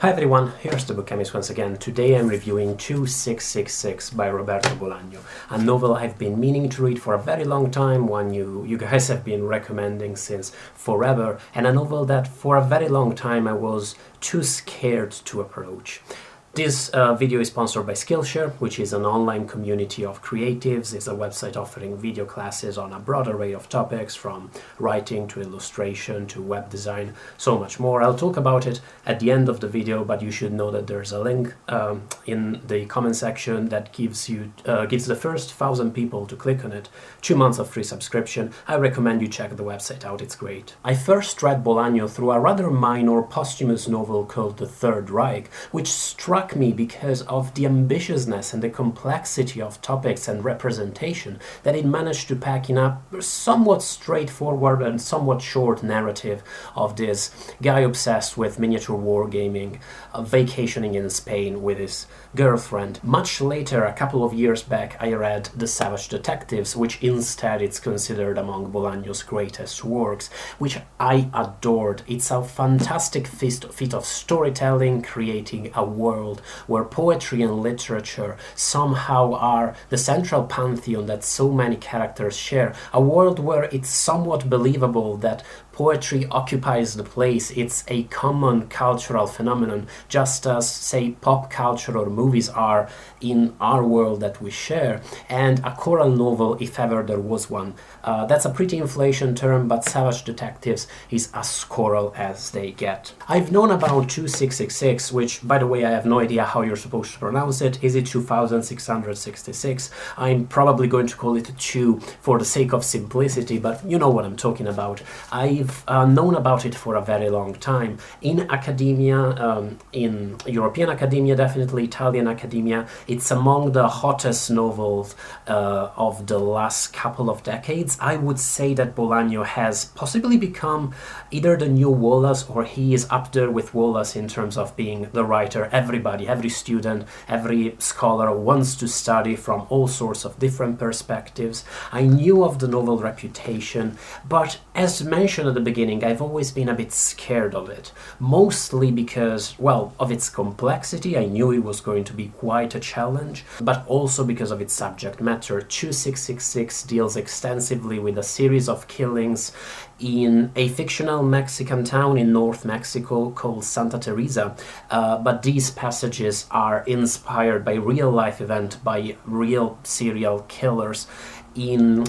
Hi everyone, here's the Book Chemist once again. Today I'm reviewing 2666 by Roberto Bolano, a novel I've been meaning to read for a very long time, one you guys have been recommending since forever, and a novel that for a very long time I was too scared to approach. This video is sponsored by Skillshare, which is an online community of creatives. It's a website offering video classes on a broad array of topics, from writing to illustration to web design, so much more. I'll talk about it at the end of the video, but you should know that there's a link in the comment section that gives the first 1,000 people to click on it 2 months of free subscription. I recommend you check the website out, it's great. I first read Bolano through a rather minor posthumous novel called The Third Reich, which struck me because of the ambitiousness and the complexity of topics and representation that it managed to pack in a somewhat straightforward and somewhat short narrative of this guy obsessed with miniature wargaming, vacationing in Spain with his girlfriend. Much later, a couple of years back, I read The Savage Detectives, which instead is considered among Bolano's greatest works, which I adored. It's a fantastic feat of storytelling, creating a world where poetry and literature somehow are the central pantheon that so many characters share, a world where it's somewhat believable that poetry occupies the place. It's a common cultural phenomenon, just as, say, pop culture or movies are in our world that we share, and a choral novel, if ever there was one. That's a pretty inflation term, but Savage Detectives is as choral as they get. I've known about 2666, which, by the way, I have no idea how you're supposed to pronounce it. Is it 2666? I'm probably going to call it 2 for the sake of simplicity, but you know what I'm talking about. I've known about it for a very long time. In academia, in European academia, definitely Italian academia, it's among the hottest novels of the last couple of decades. I would say that Bolano has possibly become either the new Wallace, or he is up there with Wallace in terms of being the writer everybody, every student, every scholar wants to study from all sorts of different perspectives. I knew of the novel reputation, but as mentioned at the beginning, I've always been a bit scared of it, mostly because, well, of its complexity. I knew it was going to be quite a challenge, but also because of its subject matter. 2666 deals extensively with a series of killings in a fictional Mexican town in North Mexico called Santa Teresa, but these passages are inspired by real-life events, by real serial killers in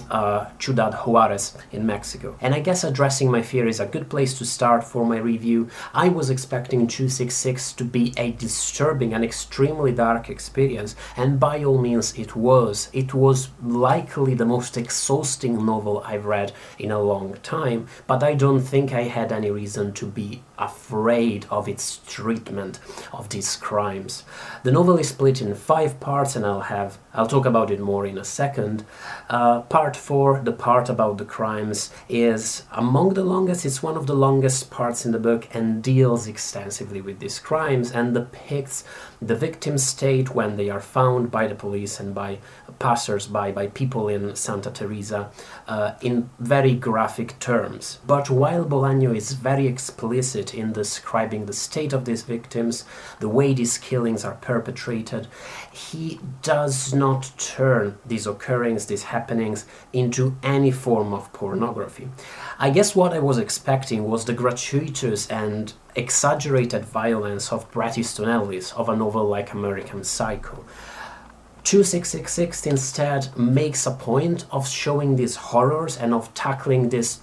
Ciudad Juarez in Mexico. And I guess addressing my fear is a good place to start for my review. I was expecting 266 to be a disturbing and extremely dark experience, and by all means it was. It was likely the most exhausting novel I've read in a long time, but I don't think I had any reason to be afraid of its treatment of these crimes. The novel is split in 5 parts, and I'll talk about it more in a second. Part 4, the part about the crimes, is among the longest. It's one of the longest parts in the book and deals extensively with these crimes and depicts the victim's state when they are found by the police and by passers-by, by people in Santa Teresa, in very graphic terms. But while Bolano is very explicit in describing the state of these victims, the way these killings are perpetrated, he does not turn these occurrences, these happenings, into any form of pornography. I guess what I was expecting was the gratuitous and exaggerated violence of Bret Easton Ellis, of a novel like American Psycho. 2666 instead makes a point of showing these horrors and of tackling these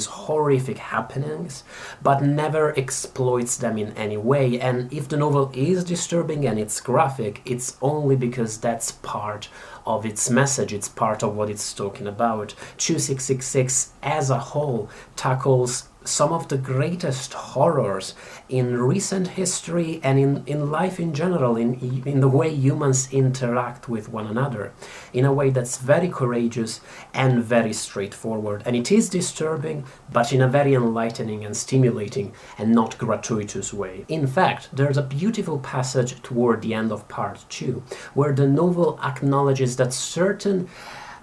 horrific happenings, but never exploits them in any way. And if the novel is disturbing and it's graphic, it's only because that's part of its message, it's part of what it's talking about. 2666 as a whole tackles some of the greatest horrors in recent history and in life in general, in the way humans interact with one another, in a way that's very courageous and very straightforward. And it is disturbing, but in a very enlightening and stimulating and not gratuitous way. In fact, there's a beautiful passage toward the end of part 2, where the novel acknowledges that certain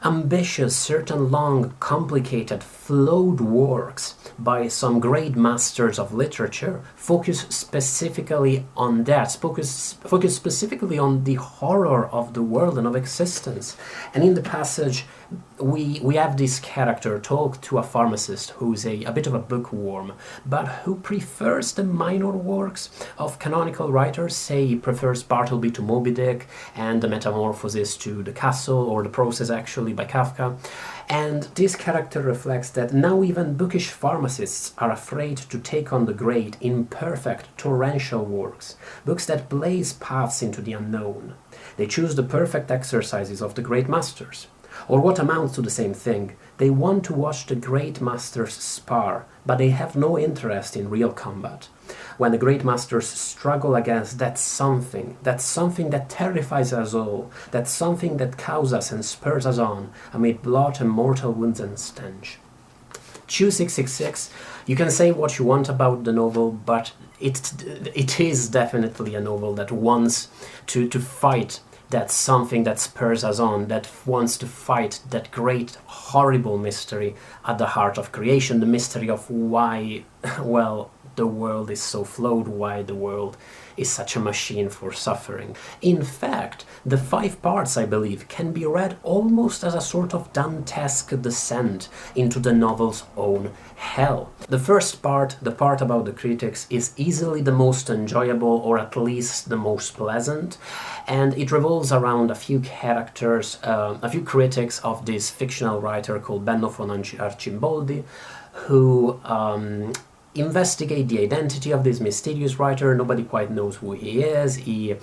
ambitious, certain long, complicated, flawed works by some great masters of literature focus specifically on that, focus specifically on the horror of the world and of existence. And in the passage, we have this character talk to a pharmacist who's a bit of a bookworm, but who prefers the minor works of canonical writers. Say he prefers Bartleby to Moby Dick and the Metamorphosis to The Castle, or The Process actually by Kafka. And this character reflects that now even bookish pharmacists are afraid to take on the great, imperfect, torrential works, books that blaze paths into the unknown. They choose the perfect exercises of the great masters. Or what amounts to the same thing, they want to watch the great masters spar, but they have no interest in real combat. When the great masters struggle against that something that terrifies us all, that something that cows us and spurs us on, amid blood and mortal wounds and stench. Choose 666, you can say what you want about the novel, but it is definitely a novel that wants to fight that something that spurs us on, that wants to fight that great, horrible mystery at the heart of creation, the mystery of why, well, the world is so flawed, why the world is such a machine for suffering. In fact, the 5 parts, I believe, can be read almost as a sort of Dantesque descent into the novel's own hell. The first part, the part about the critics, is easily the most enjoyable, or at least the most pleasant, and it revolves around a few characters, a few critics of this fictional writer called Benno von Arcimboldi, who investigate the identity of this mysterious writer. Nobody quite knows who he is. He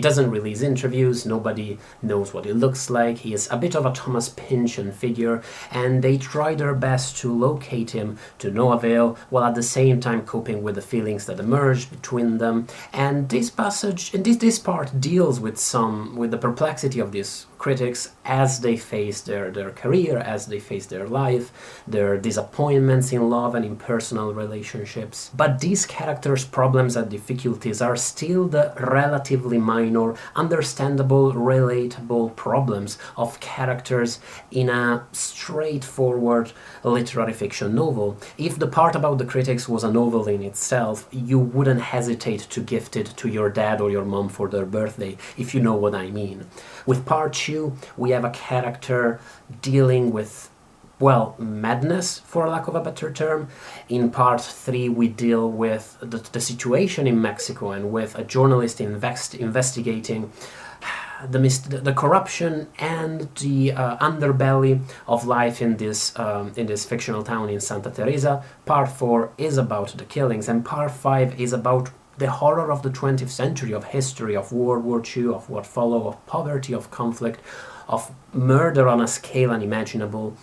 doesn't release interviews. Nobody knows what he looks like. He is a bit of a Thomas Pynchon figure, and they try their best to locate him to no avail, while at the same time coping with the feelings that emerge between them. And this passage, this part deals with the perplexity of these critics as they face their career, as they face their life, their disappointments in love and in personal relationships. But these characters' problems and difficulties are still the relatively minor, understandable, relatable problems of characters in a straightforward literary fiction novel. If the part about the critics was a novel in itself, you wouldn't hesitate to gift it to your dad or your mom for their birthday, if you know what I mean. With part 2, we have a character dealing with, well, madness, for lack of a better term. In part 3, we deal with the situation in Mexico, and with a journalist investigating the corruption and the underbelly of life in this fictional town in Santa Teresa. Part 4 is about the killings, and part 5 is about the horror of the 20th century, of history, of World War II, of what followed, of poverty, of conflict, of murder on a scale unimaginable.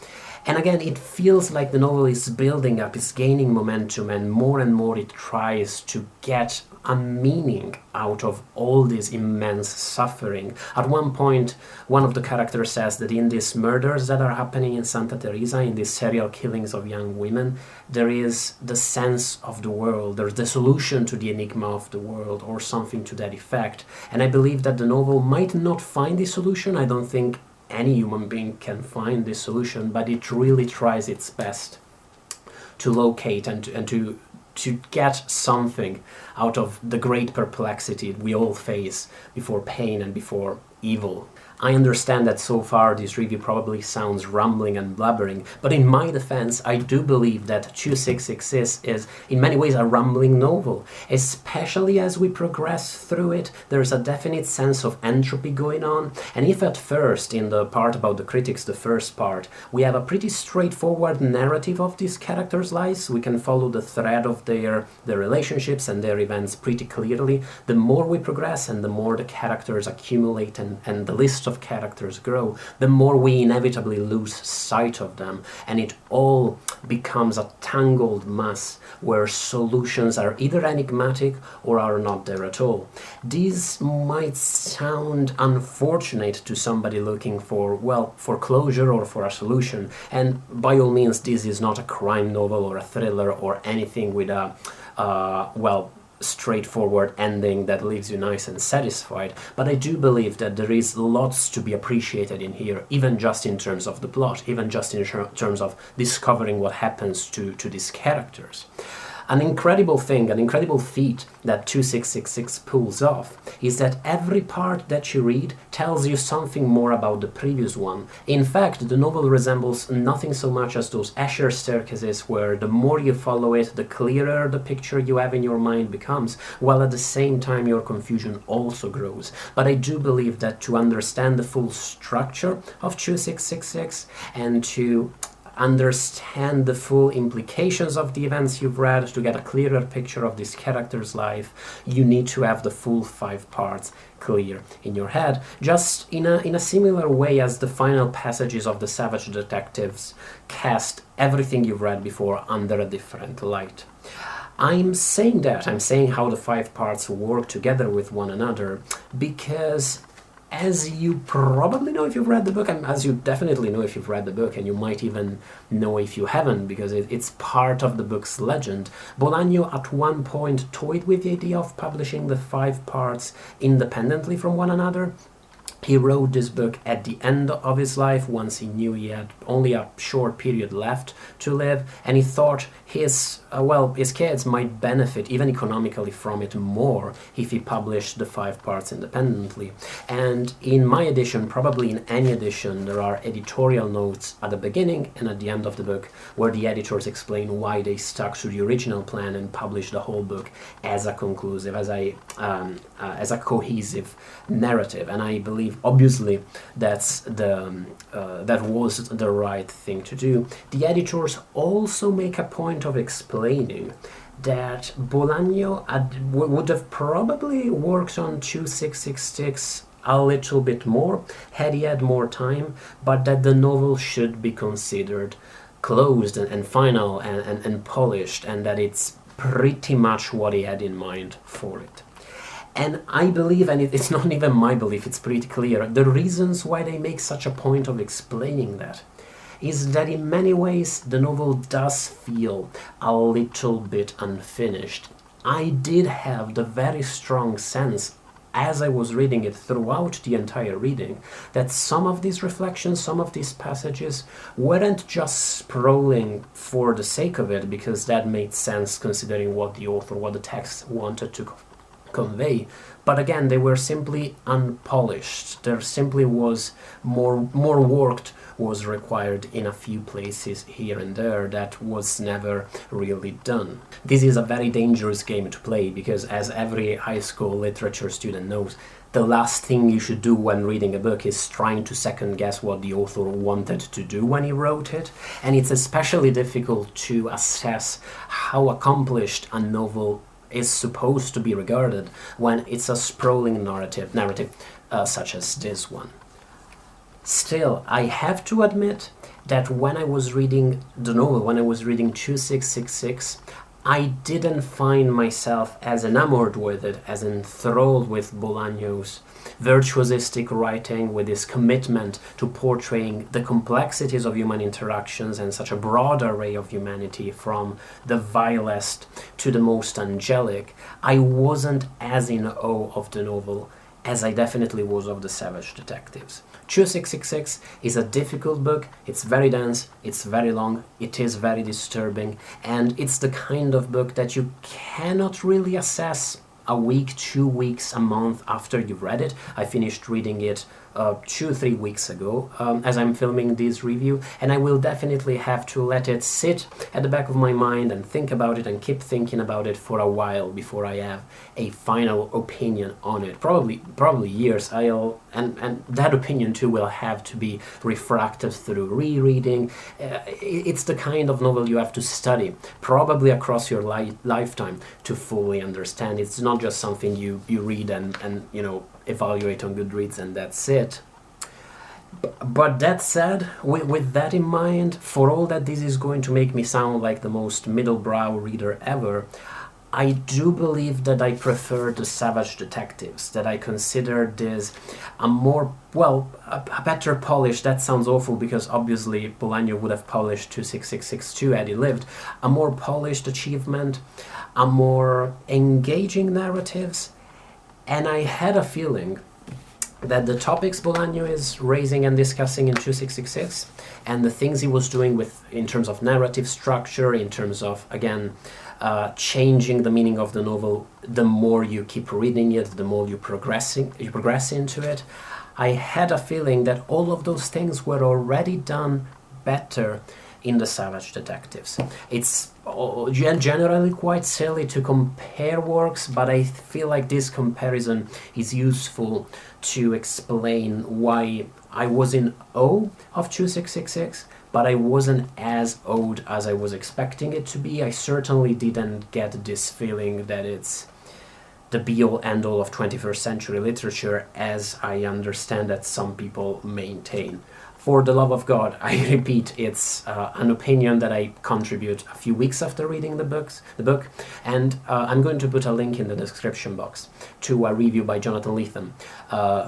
And again, it feels like the novel is building up, is gaining momentum, and more it tries to get a meaning out of all this immense suffering. At one point, one of the characters says that in these murders that are happening in Santa Teresa, in these serial killings of young women, there is the sense of the world, there's the solution to the enigma of the world, or something to that effect. And I believe that the novel might not find the solution. I don't think any human being can find this solution, but it really tries its best to locate and to get something out of the great perplexity we all face before pain and before evil. I understand that so far this review probably sounds rambling and blubbering, but in my defense, I do believe that 2666 is in many ways a rambling novel. Especially as we progress through it, there's a definite sense of entropy going on, and if at first, in the part about the critics, the first part, we have a pretty straightforward narrative of these characters' lives, we can follow the thread of their relationships and their events pretty clearly. The more we progress and the more the characters accumulate and the list of characters grow, the more we inevitably lose sight of them, and it all becomes a tangled mass where solutions are either enigmatic or are not there at all. This might sound unfortunate to somebody looking for closure or for a solution, and by all means this is not a crime novel or a thriller or anything with a straightforward ending that leaves you nice and satisfied, but I do believe that there is lots to be appreciated in here, even just in terms of the plot, even just in terms of discovering what happens to these characters. An incredible thing, an incredible feat that 2666 pulls off is that every part that you read tells you something more about the previous one. In fact, the novel resembles nothing so much as those Escher staircases where the more you follow it, the clearer the picture you have in your mind becomes, while at the same time your confusion also grows. But I do believe that to understand the full structure of 2666 and to understand the full implications of the events you've read, to get a clearer picture of this character's life, you need to have the full 5 parts clear in your head, just in a similar way as the final passages of The Savage Detectives cast everything you've read before under a different light. I'm saying how the 5 parts work together with one another because, as you probably know if you've read the book, and as you definitely know if you've read the book, and you might even know if you haven't, because it's part of the book's legend, Bolano at one point toyed with the idea of publishing the 5 parts independently from one another. He wrote this book at the end of his life, once he knew he had only a short period left to live, and he thought his kids might benefit, even economically, from it more if he published the 5 parts independently. And in my edition, probably in any edition, there are editorial notes at the beginning and at the end of the book where the editors explain why they stuck to the original plan and published the whole book as a conclusive, as a cohesive narrative. And I believe, obviously, that was the right thing to do. The editors also make a point of explaining that Bolano would have probably worked on 2666 a little bit more had he had more time, but that the novel should be considered closed and final and polished, and that it's pretty much what he had in mind for it. And I believe, and it's not even my belief, it's pretty clear, the reasons why they make such a point of explaining that is that in many ways the novel does feel a little bit unfinished. I did have the very strong sense, as I was reading it throughout the entire reading, that some of these reflections, some of these passages weren't just sprawling for the sake of it, because that made sense considering what the author, what the text wanted to convey, but again, they were simply unpolished. There simply was more work was required in a few places here and there that was never really done. This is a very dangerous game to play because, as every high school literature student knows, the last thing you should do when reading a book is trying to second guess what the author wanted to do when he wrote it, and it's especially difficult to assess how accomplished a novel is supposed to be regarded when it's a sprawling narrative such as this one. Still, I have to admit that when I was reading the novel, when I was reading 2666, I didn't find myself as enamored with it, as enthralled with Bolano's virtuosistic writing, with his commitment to portraying the complexities of human interactions and such a broad array of humanity, from the vilest to the most angelic. I wasn't as in awe of the novel as I definitely was of The Savage Detectives. 2666 is a difficult book, it's very dense, it's very long, it is very disturbing, and it's the kind of book that you cannot really assess a week, 2 weeks, a month after you've read it. I finished reading it 2-3 weeks ago as I'm filming this review, and I will definitely have to let it sit at the back of my mind and think about it and keep thinking about it for a while before I have a final opinion on it. Probably years. And that opinion too will have to be refracted through rereading. It's the kind of novel you have to study, probably across your lifetime, to fully understand. It's not just something you read and evaluate on Goodreads and that's it. But that said, with that in mind, for all that this is going to make me sound like the most middle-brow reader ever, I do believe that I prefer the Savage Detectives, that I consider this a more, well, a better polish. That sounds awful because obviously Bolano would have polished 26662 too had he lived. A more polished achievement, a more engaging narratives, and I had a feeling that the topics Bolano is raising and discussing in 2666 and the things he was doing with in terms of narrative structure, in terms of, again, changing the meaning of the novel, the more you keep reading it, the more you progress into it. I had a feeling that all of those things were already done better in the Savage Detectives. It's generally quite silly to compare works, but I feel like this comparison is useful to explain why I was in awe of 2666, but I wasn't as awed as I was expecting it to be. I certainly didn't get this feeling that it's the be-all end-all of 21st century literature, as I understand that some people maintain. For the love of God, I repeat, it's an opinion that I contribute a few weeks after reading the book, and I'm going to put a link in the description box to a review by Jonathan Lethem,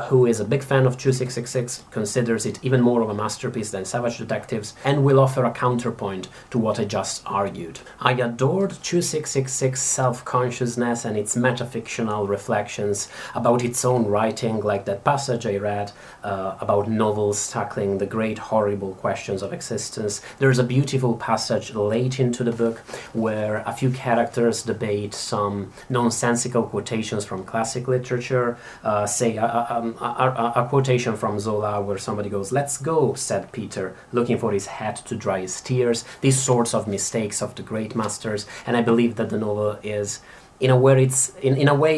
who is a big fan of 2666, considers it even more of a masterpiece than Savage Detectives, and will offer a counterpoint to what I just argued. I adored 2666's self-consciousness and its metafictional reflections about its own writing, like that passage I read about novels tackling the great horrible questions of existence. There's a beautiful passage late into the book where a few characters debate some nonsensical quotations from classic literature, say a quotation from Zola where somebody goes, "Let's go," said Peter, looking for his hat to dry his tears. These sorts of mistakes of the great masters, and I believe that the novel is in a way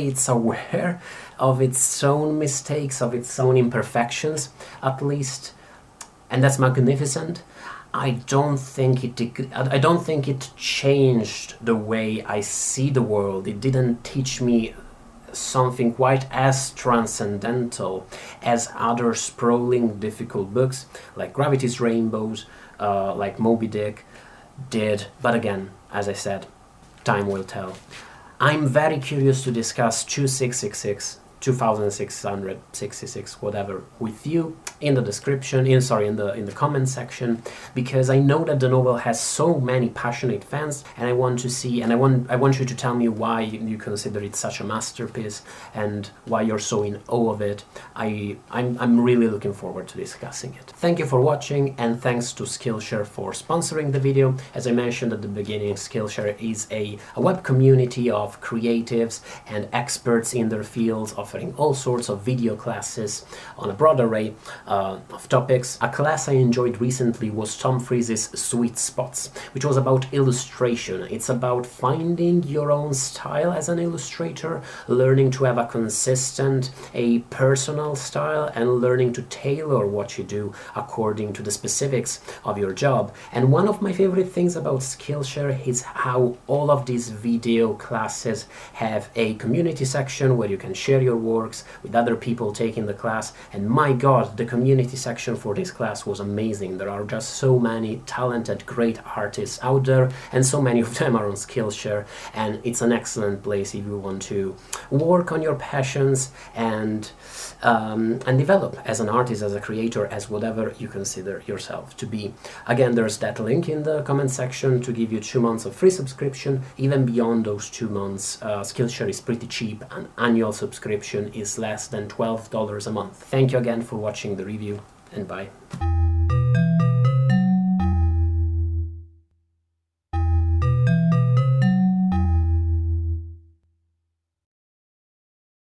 it's aware of its own mistakes, of its own imperfections, at least. And that's magnificent. I don't think it changed the way I see the world. It didn't teach me something quite as transcendental as other sprawling, difficult books like Gravity's Rainbows, like Moby Dick did. But again, as I said, time will tell. I'm very curious to discuss 2666, 2666, whatever, with you in the description, in the comment section, because I know that the novel has so many passionate fans, and I want to see, and I want you to tell me why you consider it such a masterpiece and why you're so in awe of it. I'm really looking forward to discussing it. Thank you for watching, and thanks to Skillshare for sponsoring the video. As I mentioned at the beginning, Skillshare is a web community of creatives and experts in their fields, offering all sorts of video classes on a broad array of topics. A class I enjoyed recently was Tom Freeze's Sweet Spots, which was about illustration. It's about finding your own style as an illustrator, learning to have a consistent, a personal style, and learning to tailor what you do according to the specifics of your job. And one of my favorite things about Skillshare is how all of these video classes have a community section where you can share your works with other people taking the class, and my god, the community section for this class was amazing. There are just so many talented, great artists out there, and so many of them are on Skillshare, and it's an excellent place if you want to work on your passions and develop as an artist, as a creator, as whatever you consider yourself to be. Again, there's that link in the comment section to give you 2 months of free subscription. Even beyond those 2 months, Skillshare is pretty cheap. An annual subscription is less than $12 a month. Thank you again for watching the review, and bye.